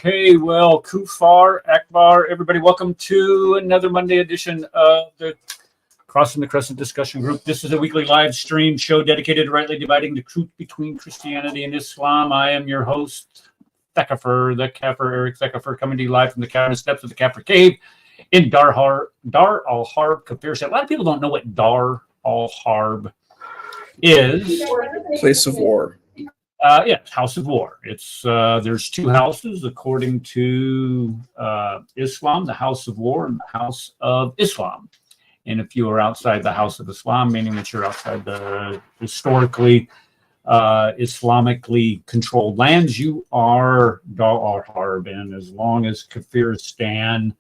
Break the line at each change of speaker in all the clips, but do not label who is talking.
Okay, well, Kufar, Akbar, everybody, welcome to another Monday edition of the Crossing the Crescent discussion group. This is a weekly live stream show dedicated to rightly dividing the truth between Christianity and Islam. I am your host, Thekafur, the Kafir, Eric Thekafur, coming to you live from the cavern steps of the Kafir Cave in Dar al-Harb, Kafir. A lot of people don't know what Dar al-Harb is.
Place of war.
Yeah, House of War. It's there's two houses according to Islam: the House of War and the House of Islam. And if you are outside the House of Islam, meaning that you're outside the historically Islamically controlled lands, you are Dar al-Harb. And as long as Kafiristan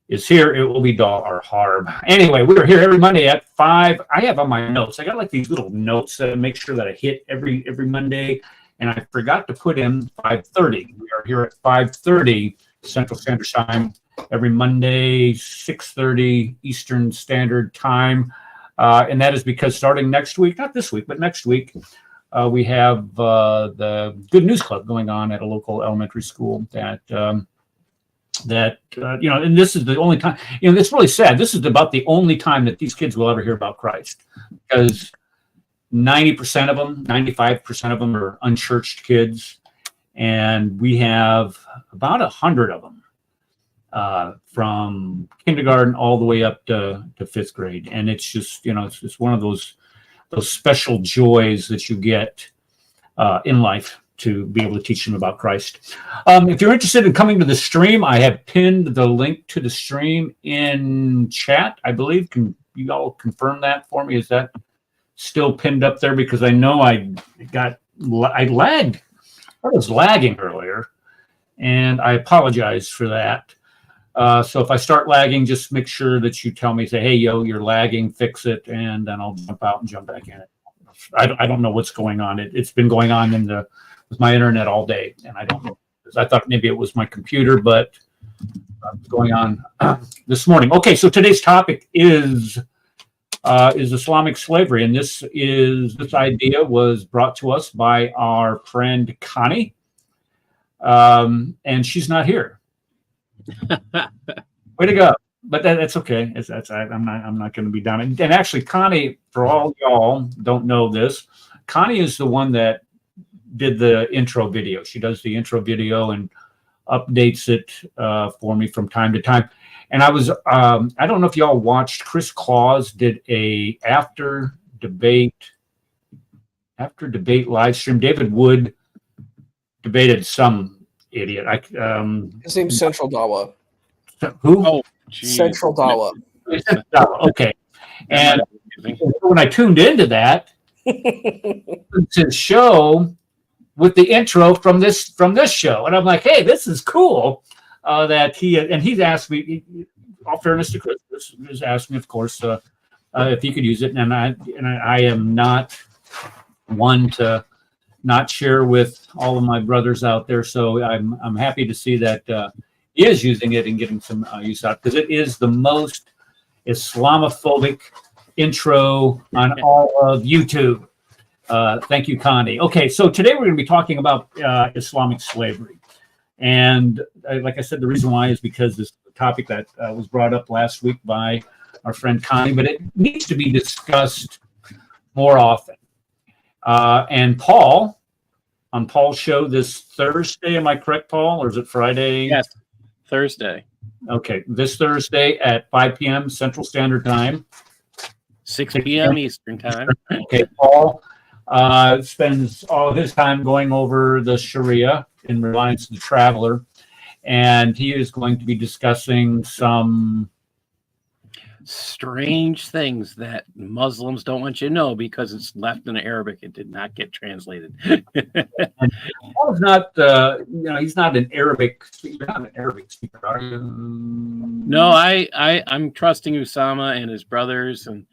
is here, it will be Dar al-Harb. Anyway, we're here every Monday at 5. I have on my notes, I got like these little notes that make sure that I hit every Monday, and I forgot to put in 5:30. We are here at 5:30 Central Standard Time every Monday, 6:30 Eastern Standard Time. And that is because starting next week, not this week, but next week, we have the Good News Club going on at a local elementary school that and this is the only time, it's really sad. This is about the only time that these kids will ever hear about Christ, because 90% of them, 95% of them are unchurched kids. And we have about 100 of them from kindergarten all the way up to 5th grade. And it's just, it's one of those special joys that you get in life, to be able to teach them about Christ. If you're interested in coming to the stream, I have pinned the link to the stream in chat, I believe. Can you all confirm that for me? Is that still pinned up there? Because I know I lagged. I was lagging earlier, and I apologize for that. So if I start lagging, just make sure that you tell me, say, hey, you're lagging, fix it, and then I'll jump out and jump back in. I don't know what's going on. It's been going on with my internet all day, and I don't know. I thought maybe it was my computer, but it's going on this morning. Okay, so today's topic is Islamic slavery, and this idea was brought to us by our friend Connie, and she's not here. Way to go! But that's okay. I'm not going to be down. And actually, Connie, for all y'all don't know this, Connie is the one that did the intro video. She does the intro video and updates it for me from time to time. And I don't know if y'all watched, Chris Claus did a after debate live stream. David Wood debated some idiot.
His name's Central Dawa.
Who?
Oh, geez.
Central Dawa.
Okay. And when I tuned into that, it's his show with the intro from this show, and I'm like, hey, this is cool. That he's asked me, all fairness to Chris, he's asked me, of course, if he could use it, and I am not one to not share with all of my brothers out there. So I'm happy to see that he is using it and getting some use out, because it is the most Islamophobic intro on all of YouTube. Thank you, Connie. Okay, so today we're going to be talking about Islamic slavery. And like I said, the reason why is because this is a topic that was brought up last week by our friend Connie, but it needs to be discussed more often. And Paul, on Paul's show this Thursday, am I correct, Paul, or is it Friday?
Yes, Thursday.
Okay, this Thursday at 5 p.m. Central Standard Time.
6 p.m. Eastern Time.
Okay, Paul spends all of his time going over the Sharia in Reliance to the Traveler, and he is going to be discussing some
strange things that Muslims don't want you to know because it's left in Arabic. It did not get translated.
Paul's not, he's not an Arabic speaker. You're not an Arabic speaker, are you?
No, I'm trusting Usama and his brothers, and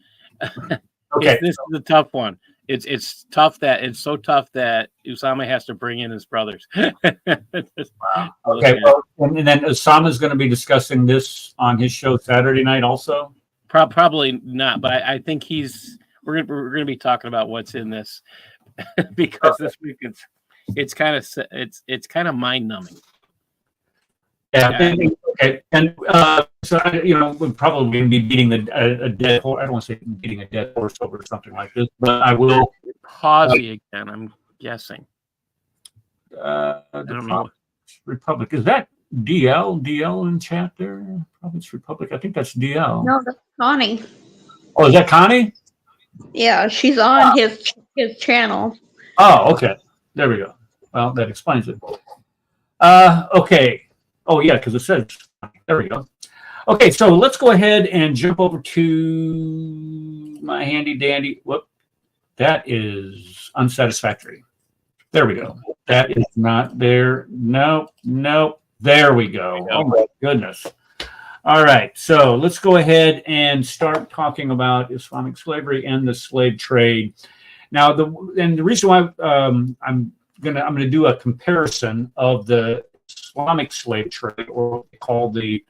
okay,
this is a tough one. It's tough that it's so tough that Usama has to bring in his brothers.
Wow. Okay, well, and then Usama's going to be discussing this on his show Saturday night also.
Probably not, but I think we're gonna be talking about what's in this because this week it's kind of mind numbing.
Yeah. Okay. And so we're probably going to be beating a dead horse. I don't want to say beating a dead horse over something like this, but I will
Pawsey again. I'm guessing.
I
don't know.
Republic, is that DL in chat there? Province Republic. I think that's DL.
No, that's Connie.
Oh, is that Connie?
Yeah, she's on his channel.
Oh, okay. There we go. Well, that explains it. Okay. Oh, yeah, because it says, there we go. Okay, so let's go ahead and jump over to my handy dandy. Whoop. That is unsatisfactory. There we go. That is not there. Nope. There we go. Oh, my goodness. All right, so let's go ahead and start talking about Islamic slavery and the slave trade. Now, the reason why I'm gonna do a comparison of the Islamic slave trade, or what they call the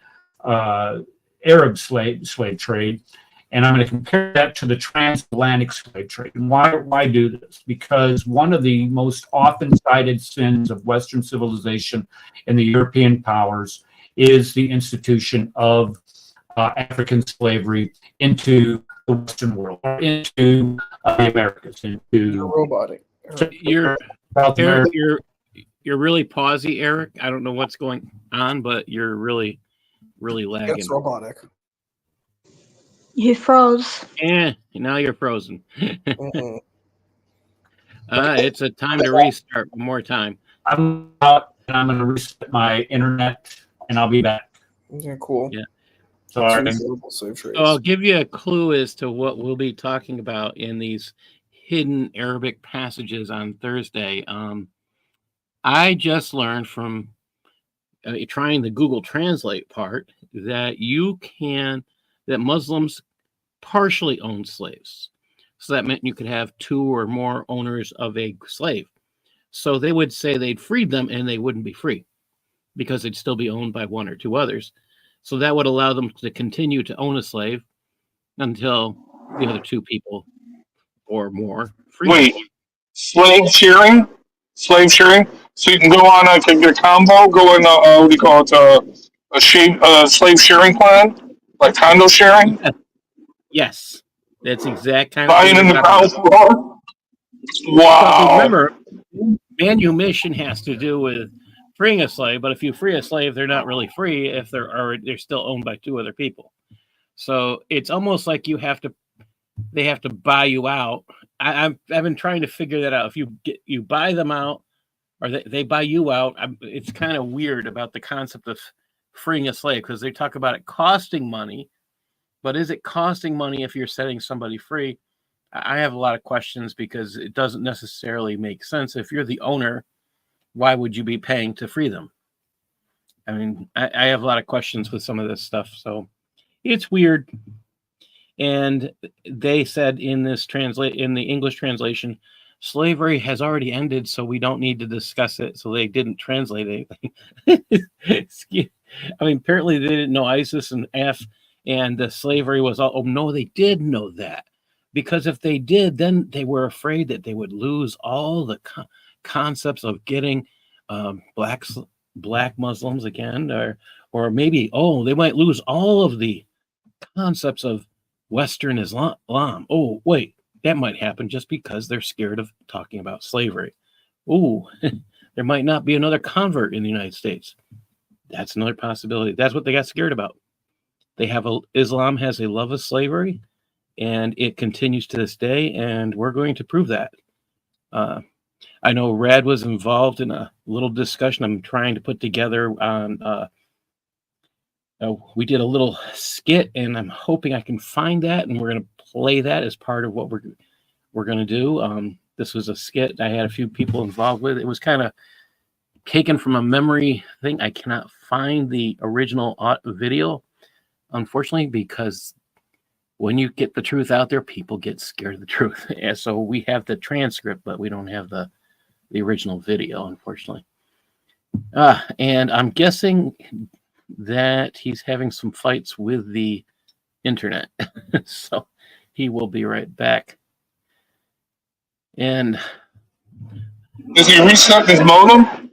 Arab slave trade, and I'm going to compare that to the transatlantic slave trade. And why do this? Because one of the most often cited sins of Western civilization and the European powers is the institution of African slavery into the Western world, or into the Americas, into
Robotic.
You're
South America.
You're really pawsy, Eric. I don't know what's going on, but you're really lagging.
It's robotic.
You froze.
Now you're frozen.
Mm-hmm.
It's a time to restart one more time.
I'm out, and I'm going to reset my internet, and I'll be back.
Yeah, cool.
Yeah.
Sorry.
So
I'll give you a clue as to what we'll be talking about in these hidden Arabic passages on Thursday. I just learned from trying the Google Translate part that that Muslims partially own slaves. So that meant you could have two or more owners of a slave. So they would say they'd freed them and they wouldn't be free because they'd still be owned by one or two others. So that would allow them to continue to own a slave until the other two people or more free.
Wait, slave sharing? Slave sharing? So you can go on, I can get a combo, go in, what do you call it, a slave sharing plan? Like condo sharing?
Yes, that's exact kind of
Buying
thing.
in the ground floor? Wow.
Remember, manumission has to do with freeing a slave, but if you free a slave, they're not really free if they're still owned by two other people. So it's almost like they have to buy you out. I've been trying to figure that out. If you buy them out, or they buy you out, it's kind of weird about the concept of freeing a slave, because they talk about it costing money, but is it costing money if you're setting somebody free? I have a lot of questions because it doesn't necessarily make sense. If you're the owner, why would you be paying to free them? I mean, I have a lot of questions with some of this stuff, so it's weird. And they said in the English translation slavery has already ended, so we don't need to discuss it. So they didn't translate anything. I mean, apparently they didn't know ISIS and the slavery was all. Oh no, they did know that, because if they did, then they were afraid that they would lose all the concepts of getting black Muslims again, or maybe they might lose all of the concepts of Western Islam. Oh wait, that might happen just because they're scared of talking about slavery. Oh, there might not be another convert in the United States. That's another possibility. That's what they got scared about. Islam has a love of slavery, and it continues to this day, and we're going to prove that. I know Rad was involved in a little discussion I'm trying to put together on. We did a little skit, and I'm hoping I can find that, and we're going to play that as part of what we're going to do. This was a skit I had a few people involved with. It was kind of taken from a memory thing. I cannot find the original video, unfortunately, because when you get the truth out there, people get scared of the truth. And so we have the transcript, but we don't have the original video, unfortunately. And I'm guessing that he's having some fights with the internet. So he will be right back. And
Does he reset his modem?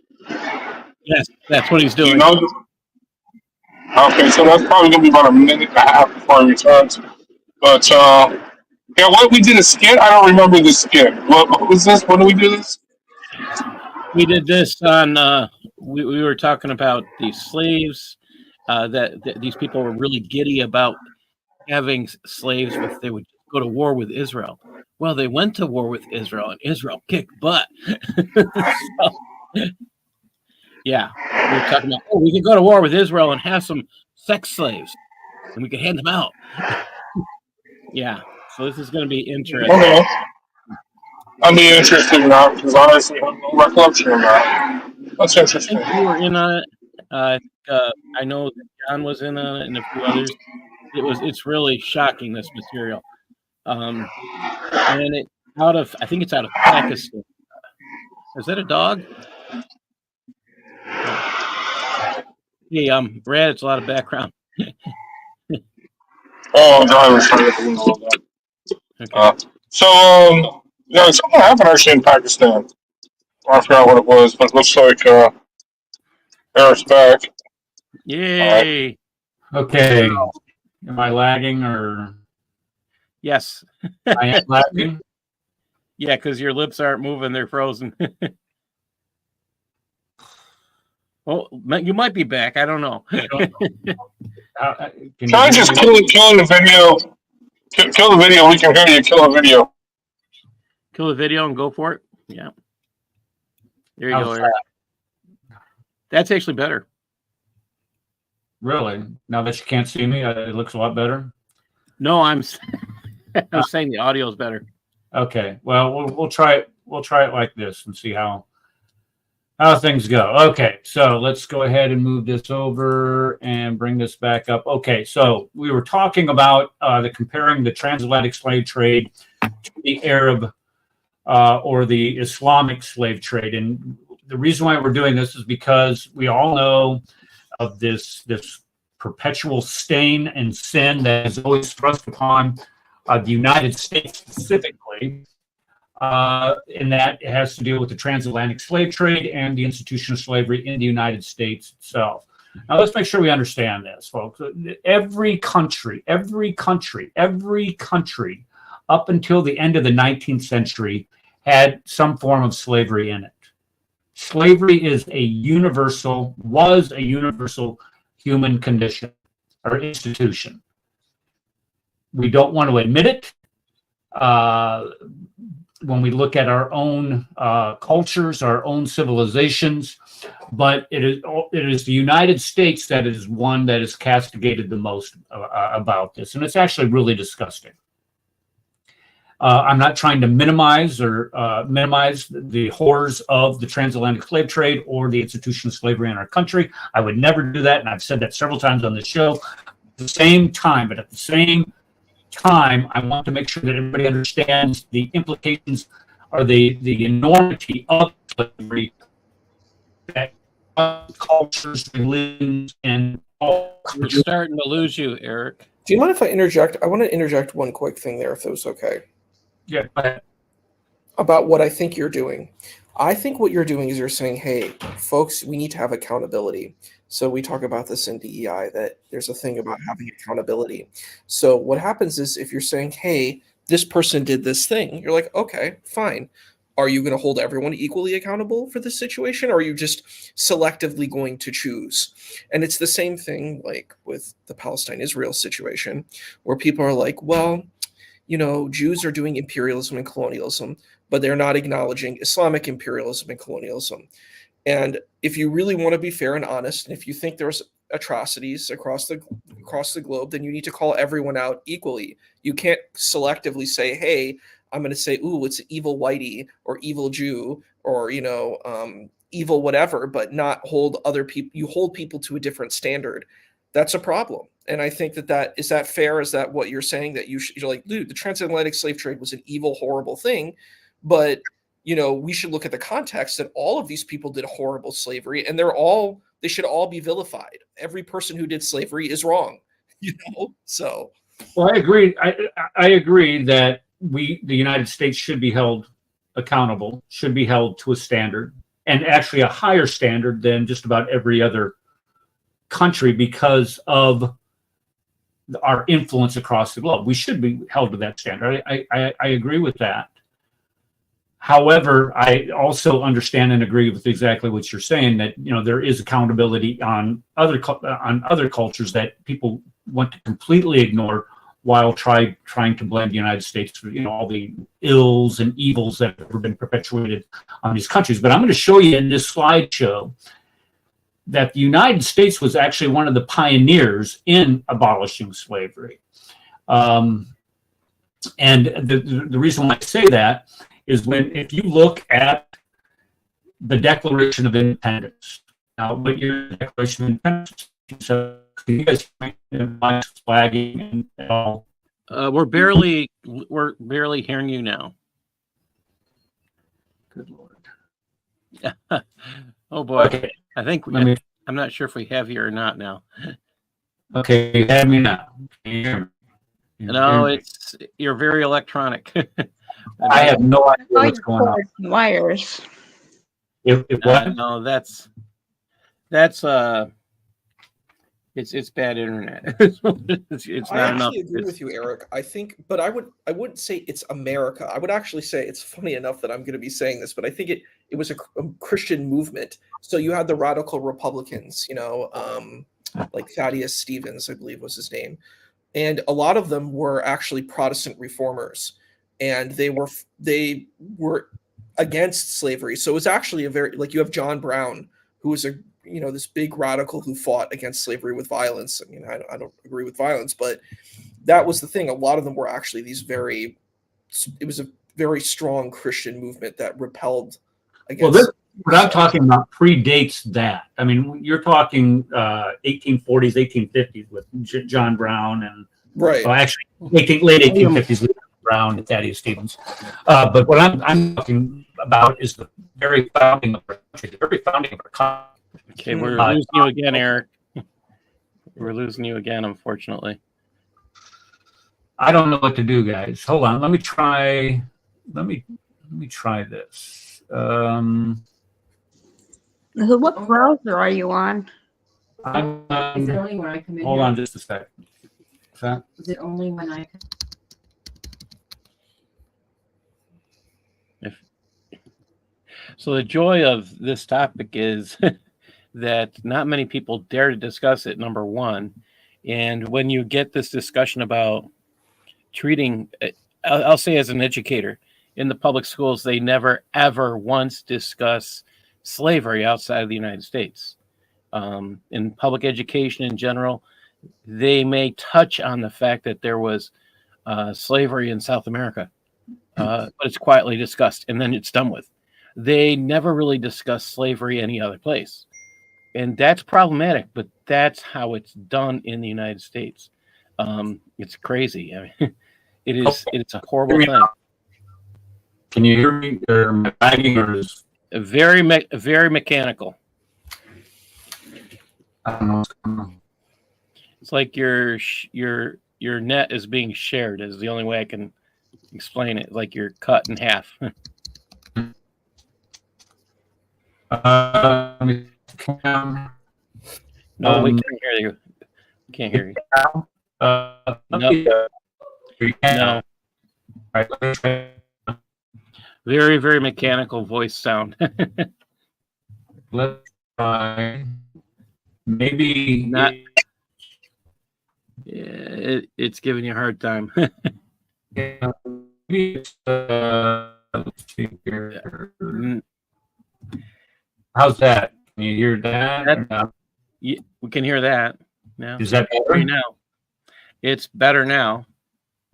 yes, that's what he's doing.
You know? Okay, so that's probably gonna be about a minute and a half before he returns. But yeah, what we did a skit. I don't remember the skit. What was this? When did we do this?
We did this on. We were talking about the slaves. That these people were really giddy about having slaves if they would go to war with Israel. Well, they went to war with Israel, and Israel kicked butt. So, yeah, we were talking about, we could go to war with Israel and have some sex slaves, and we could hand them out. Yeah, so this is going to be interesting.
Okay. I'll be interested in that because honestly, I have no recollection of that. That's
I
interesting.
think you were in on it. I know that John was in on it, and a few others. It's really shocking, this material. And I think it's out of Pakistan. Is that a dog? Hey, Brad, it's a lot of background.
Oh, drivers trying to do all that.
Okay.
Yeah, something happened actually in Pakistan. I forgot what it was, but it looks like Eric's back.
Yay!
Okay. Am I lagging or?
Yes.
I am lagging.
Yeah, because your lips aren't moving; they're frozen. Oh, you might be back. I don't know.
Try just killing the video. Kill the video. We can hear you. Kill the video.
Kill the video and go for it. Yeah. There you go,
How's
Eric. That's actually better.
Really? Now that you can't see me, it looks a lot better.
No, I'm saying the audio is better.
Okay. Well, we'll try it. We'll try it like this and see how things go. Okay. So let's go ahead and move this over and bring this back up. Okay. So we were talking about comparing the transatlantic slave trade to the Arab or the Islamic slave trade, and the reason why we're doing this is because we all know of this perpetual stain and sin that is always thrust upon the United States specifically, and that it has to deal with the transatlantic slave trade and the institution of slavery in the United States itself. Now, let's make sure we understand this, folks. Every country up until the end of the 19th century had some form of slavery in it. Slavery was a universal human condition or institution. We don't want to admit it. When we look at our own cultures, our own civilizations, but it is the United States that is one that is castigated the most about this, and it's actually really disgusting. I'm not trying to minimize the horrors of the transatlantic slave trade or the institution of slavery in our country. I would never do that, and I've said that several times on the show. At the same time, I want to make sure that everybody understands the implications or the enormity of slavery that cultures, religions, and all
We're starting to lose you, Eric.
Do you mind if I interject? I want to interject one quick thing there, if it was okay,
yeah, but
about what I think you're doing. I think what you're doing is you're saying, hey, folks, we need to have accountability. So we talk about this in DEI, that there's a thing about having accountability. So what happens is if you're saying, hey, this person did this thing, you're like, okay, fine. Are you going to hold everyone equally accountable for this situation? Or are you just selectively going to choose? And it's the same thing like with the Palestine-Israel situation, where people are like, well, you know, Jews are doing imperialism and colonialism, but they're not acknowledging Islamic imperialism and colonialism. And if you really want to be fair and honest, and if you think there's atrocities across the globe, then you need to call everyone out equally. You can't selectively say, hey, I'm going to say, ooh, it's evil whitey or evil Jew or, you know, evil whatever, but not hold other people. You hold people to a different standard. That's a problem. And I think that is that fair? Is that what you're saying? That you're like, dude, the transatlantic slave trade was an evil, horrible thing, but you know, we should look at the context that all of these people did horrible slavery, and they should all be vilified. Every person who did slavery is wrong, you know. So,
well, I agree. I agree that the United States should be held accountable, should be held to a standard, and actually a higher standard than just about every other country because of our influence across the globe. We should be held to that standard. I agree with that. However, I also understand and agree with exactly what you're saying, that you know there is accountability on other cultures that people want to completely ignore while trying to blame the United States for, you know, all the ills and evils that have been perpetuated on these countries. But I'm going to show you in this slideshow that the United States was actually one of the pioneers in abolishing slavery. And the reason why I say that is if you look at the Declaration of Independence. Now, what your Declaration of Independence, so you guys flagging and all.
We're barely hearing you now.
Good Lord.
Oh boy.
Okay.
I think I'm not sure if we have you or not now.
Okay, you have me now. Can you hear me?
No, you're very electronic.
I have no idea what's going on.
Wires.
If what?
No, that's it's bad internet. it's
I
not enough.
actually agree with you, Eric. I think, but I wouldn't say it's America. I would actually say it's funny enough that I'm going to be saying this, but I think it was a Christian movement. So you had the radical Republicans, you know, like Thaddeus Stevens, I believe was his name, and a lot of them were actually Protestant reformers, and they were against slavery. So it was actually you have John Brown, who was this big radical who fought against slavery with violence. I mean, I don't agree with violence, but that was the thing. A lot of them were actually it was a very strong Christian movement that repelled against.
Well, what I'm talking about predates that. I mean, you're talking 1840s, 1850s with John Brown and
right.
Well, actually, late 1850s with Brown and Thaddeus Stevens. But what I'm talking about is the very founding of our country, the very founding of our country.
Okay, we're losing you again, Eric. We're losing you again, unfortunately.
I don't know what to do, guys. Hold on. Let me try this.
What browser are you on?
I'm
Is it only when I come in
hold
here?
on just a second.
Is it only when I come?
So the joy of this topic is that not many people dare to discuss it, number one. And when you get this discussion about treating, I'll say as an educator, in the public schools, they never, ever once discuss slavery outside of the United States. In public education in general, they may touch on the fact that there was slavery in South America, but it's quietly discussed and then it's done with. They never really discuss slavery any other place. And that's problematic, but that's how it's done in the United States. It's crazy. I mean, it's a horrible thing.
Can you hear me? Or am I lagging, or is
Very mechanical.
I don't know what's going on.
It's like your net is being shared. Is the only way I can explain it. Like you're cut in half.
Let me
No, we can't hear you. We can't hear you.
Nope.
No.
Right, let me try.
Very, very mechanical voice sound.
Let's try. Maybe
Not. Yeah, it's giving you a hard time.
maybe it's, let's see here. How's that? Can you hear that? or no?
Yeah, we can hear that. Now.
Is that better?
Right now? It's better now.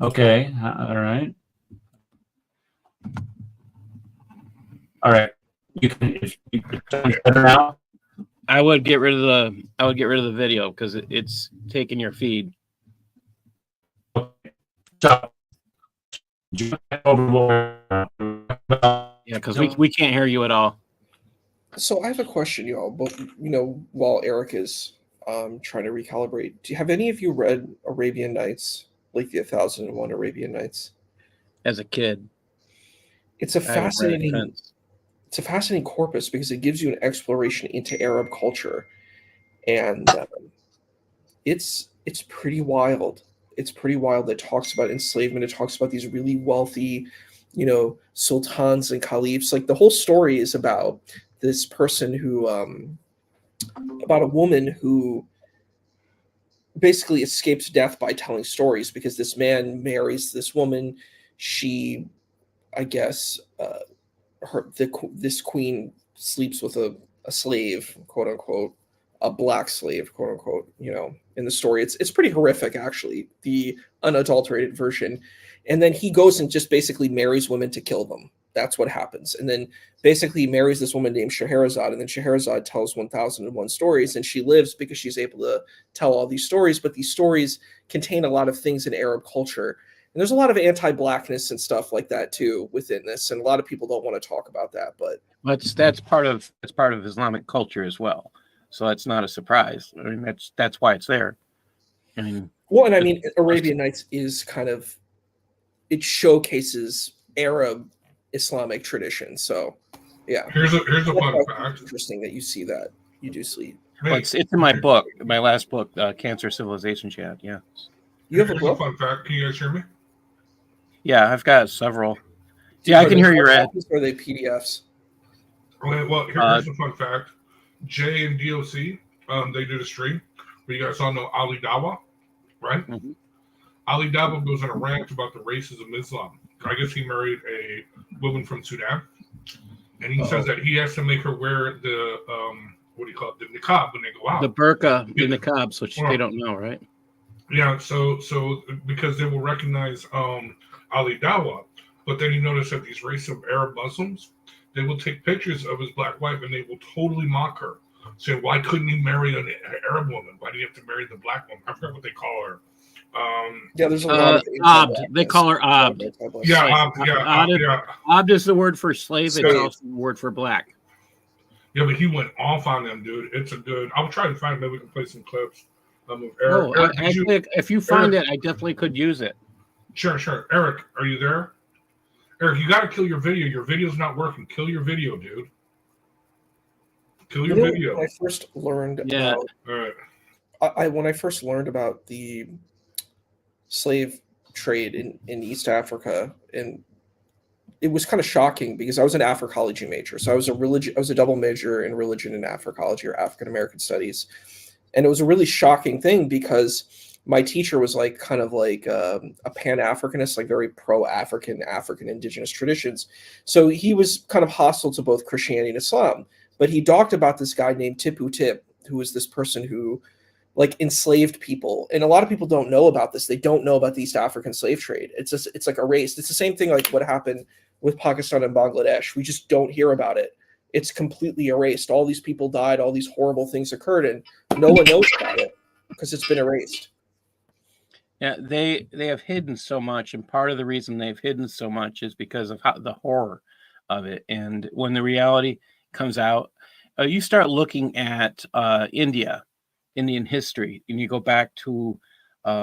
Okay. All right. All right. You can. It's better now.
I would get rid of the video because it's taking your feed.
So,
Yeah, because we can't hear you at all.
So I have a question, y'all. Both, while Eric is trying to recalibrate, have any of you read Arabian Nights, like the 1001 Arabian Nights?
As a kid,
It's a
I haven't read it
fascinating.
since.
It's a fascinating corpus because it gives you an exploration into Arab culture, and it's pretty wild. It's pretty wild. It talks about enslavement. It talks about these really wealthy, sultans and caliphs. Like the whole story is about this person who, about a woman who basically escapes death by telling stories because this man marries this woman. She, I guess, this queen sleeps with a slave, quote unquote, a black slave, quote unquote, in the story. It's pretty horrific, actually, the unadulterated version. And then he goes and just basically marries women to kill them. That's what happens. And then basically he marries this woman named Scheherazade, and then Scheherazade tells 1001 stories, and she lives because she's able to tell all these stories. But these stories contain a lot of things in Arab culture. And there's a lot of anti-blackness and stuff like that too within this, and a lot of people don't want to talk about that. But
That's part of Islamic culture as well. So that's not a surprise. I mean, that's why it's there. I mean,
Arabian Nights is kind of, it showcases Arab Islamic tradition. So yeah,
Here's a fun fact.
Interesting that you see that. You do see.
well, it's in my book, my last book, Cancer Civilization Chat. Yeah.
You have a
Here's
book?
fun fact. Can you guys hear me?
Yeah, I've got several. Yeah, I can hear you, Red.
Or are they PDFs?
Okay, well, here's a fun fact. Jay and DOC, they did a stream. But you guys all know Ali Dawah, right?
Mm-hmm.
Ali Dawah goes on a rant about the racism of Islam. I guess he married a woman from Sudan, and he says that he has to make her wear the what do you call it, the niqab when they go out.
The burqa, the niqabs, which they don't know, right?
Yeah, so because they will recognize Ali Dawah, but then you notice that these race of Arab Muslims, they will take pictures of his black wife and they will totally mock her, saying, "Why couldn't you marry an Arab woman? Why do you have to marry the black woman?" I forgot what they call her.
Yeah, there's a lot of
Abd. They call her Abd.
Yeah, Abd.
Abd is the word for slave.
Slave.
It's also the word for black.
Yeah, but he went off on them, dude. It's a good. I'll try to find. Maybe we can play some clips of Eric.
Oh,
Eric,
if you find it, I definitely could use it.
Sure. Eric, are you there? Eric, you got to kill your video. Your video's not working. Kill your video, dude. Kill your video.
When I first learned
Yeah.
about,
All right.
when I first learned about the slave trade in East Africa, and it was kind of shocking because I was an Africology major. So I was a double major in religion and Africology, or African American studies. And it was a really shocking thing because my teacher was like kind of like a Pan-Africanist, like very pro-African, African indigenous traditions. So he was kind of hostile to both Christianity and Islam. But he talked about this guy named Tipu Tip, who was this person who like enslaved people. And a lot of people don't know about this. They don't know about the East African slave trade. It's like erased. It's the same thing like what happened with Pakistan and Bangladesh. We just don't hear about it. It's completely erased. All these people died. All these horrible things occurred, and no one knows about it because it's been erased.
Yeah, they have hidden so much, and part of the reason they've hidden so much is because of the horror of it. And when the reality comes out, you start looking at Indian history, and you go back to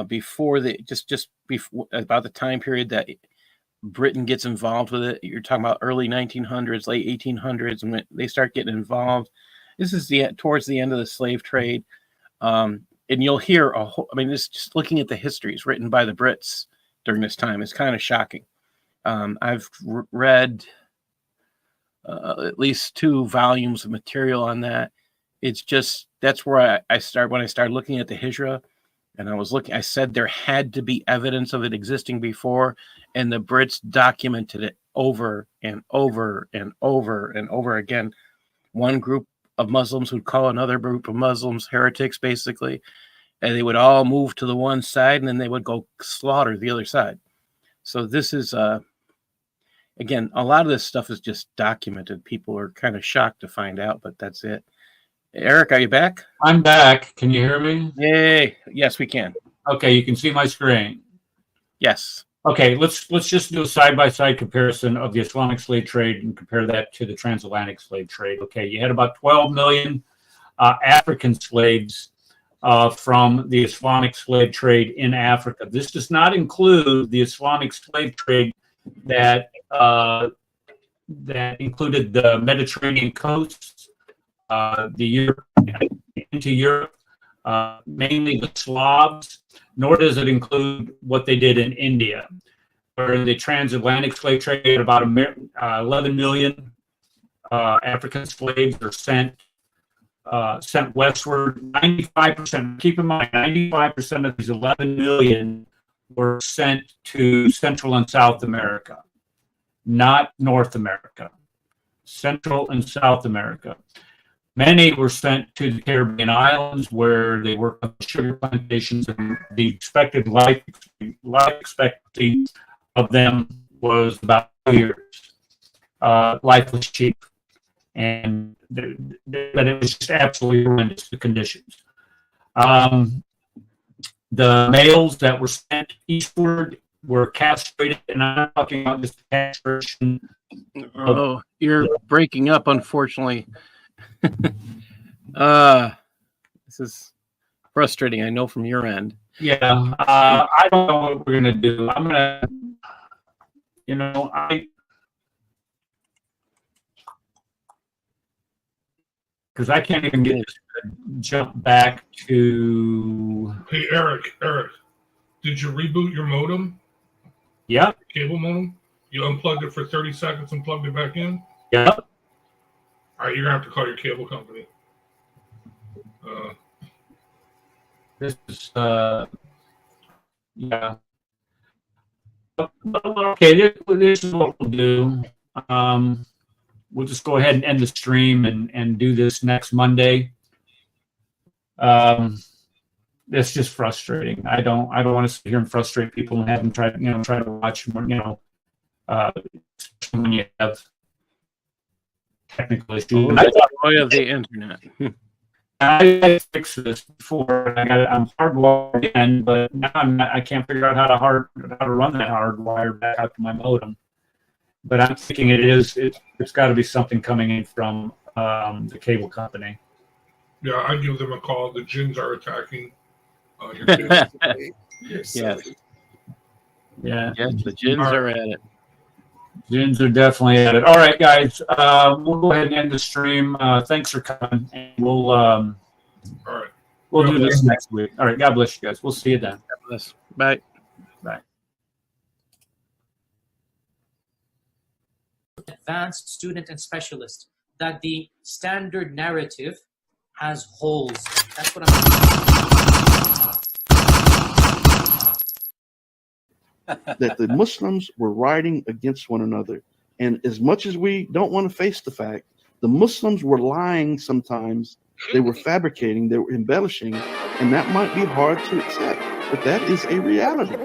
before before about the time period that Britain gets involved with it. You're talking about early 1900s, late 1800s, and when they start getting involved. This is towards the end of the slave trade. And you'll hear this just looking at the histories written by the Brits during this time is kind of shocking. I've read at least 2 volumes of material on that. It's just, that's where I start when I started looking at the Hijra, and I said there had to be evidence of it existing before, and the Brits documented it over and over and over and over again. One group of Muslims would call another group of Muslims heretics, basically, and they would all move to the one side, and then they would go slaughter the other side. So this is, again, a lot of this stuff is just documented. People are kind of shocked to find out, but that's it. Eric, are you back?
I'm back. Can you hear me?
Yay! Yes, we can.
Okay, you can see my screen.
Yes.
Okay, let's just do a side-by-side comparison of the Islamic slave trade and compare that to the transatlantic slave trade. Okay, you had about 12 million African slaves from the Islamic slave trade in Africa. This does not include the Islamic slave trade that included the Mediterranean coasts, into Europe, mainly the Slavs, nor does it include what they did in India, where the transatlantic slave trade had about 11 million African slaves are sent westward. 95%, keep in mind, 95% of these 11 million were sent to Central and South America, not North America. Central and South America. Many were sent to the Caribbean islands where they worked on sugar plantations, and the expected life expectancy of them was about 2 years. Life was cheap, but it was just absolutely horrendous, the conditions. The males that were sent eastward were castrated, and I'm talking about just castration.
Oh, you're breaking up, unfortunately. This is frustrating, I know, from your end.
Yeah, I don't know what we're gonna do. I'm gonna, because I can't even get this to jump back to.
Hey, Eric, did you reboot your modem?
Yep.
Cable modem? You unplugged it for 30 seconds and plugged it back in?
Yep.
All right, you're gonna have to call your cable company.
This is yeah. Okay, this is what we'll do. We'll just go ahead and end the stream and do this next Monday. It's just frustrating. I don't want to sit here and frustrate people and have them try to watch more. Especially when you have technical issues.
The joy of the internet.
I fixed this before. I'm hardwired again, but now I can't figure out how to run that hardwire back out to my modem. But I'm thinking it's got to be something coming in from the cable company.
Yeah, I give them a call. The jinns are attacking your cable.
Yes.
Yeah.
Yes, the jinns are at it.
Jinns are definitely at it. All right, guys. We'll go ahead and end the stream. Thanks for coming, and we'll
All right.
do this next week. All right. God bless you guys. We'll see you then.
God bless. Bye.
Bye.
Advanced student and specialist, that the standard narrative has holes. That's what
that the Muslims were rioting against one another. And as much as we don't want to face the fact, the Muslims were lying sometimes. They were fabricating, they were embellishing, and that might be hard to accept, but that is a reality.